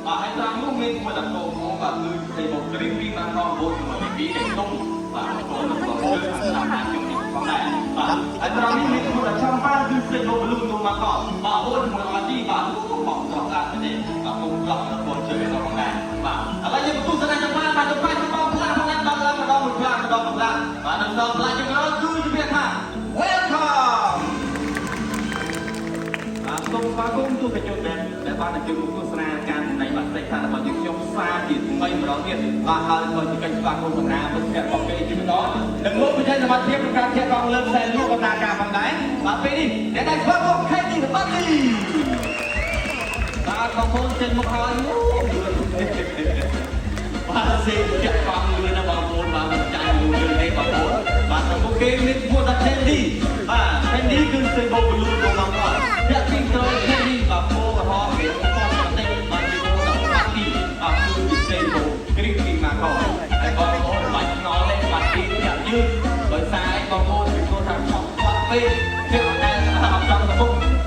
hai trang lúc mình mà đặt cầu và từ thầy một cái phim mang con vô từ một cái để tung và cầu là một cái làm hàng trong những con này hai trang mình cũng đặt trong ba từ thầy một luôn tung mang con và vô một cái gì và cũng bỏng rõ ra cái này và cũng lọc là một chơi vào con này và lại như một tu sẽ trong ba trong ba trong ba là con em ba là con một là con một là và đằng sau là chúng nó cứ như vậy ha welcome សូមស្វាគមន៍ទូកញ្ចក់ដែលបានជួបទស្សនាការនៃបទសិក្សារបស់យើងខ្ញុំសារជាថ្មីម្ដងទៀតបាទហើយក៏ជាកិច្ចស្វាគមន៍សម្រាប់មិត្តភក្តិរបស់គេជាបន្តនឹងលោកវិទ្យាសមត្ថភាពក្នុងការធាក់កង់លើខ្សែលូកដំណើរការផងដែរបាទពេលនេះអ្នកដែលស្វាគមន៍ខេទីបាត់ទីបាទបងប្អូនចេញមកហើយបាទសេចាក់កង់លឿនណាបងប្អូនបាទមិនចាញ់លឿនទេបងប្អូនបាទពួកគេមានឈ្មោះថា Candy បាទ Candy គឺសេបូបលូនរបស់បងប្អូនអ្នកពីក្រោយ Candy បាទពោកហោគេគាត់តែតែបាទពីនោះដល់បាត់ទីបាទគឺពិសេសទៅគ្រីពីមកកហើយបងប្អូនបាច់ឆ្ងល់ទេបាត់ទីចាក់យឺតដោយសារឯងបងប្អូនពីព្រោះថាឆក់បាត់ពេកជិះតែអត់ចង់ទៅមុខ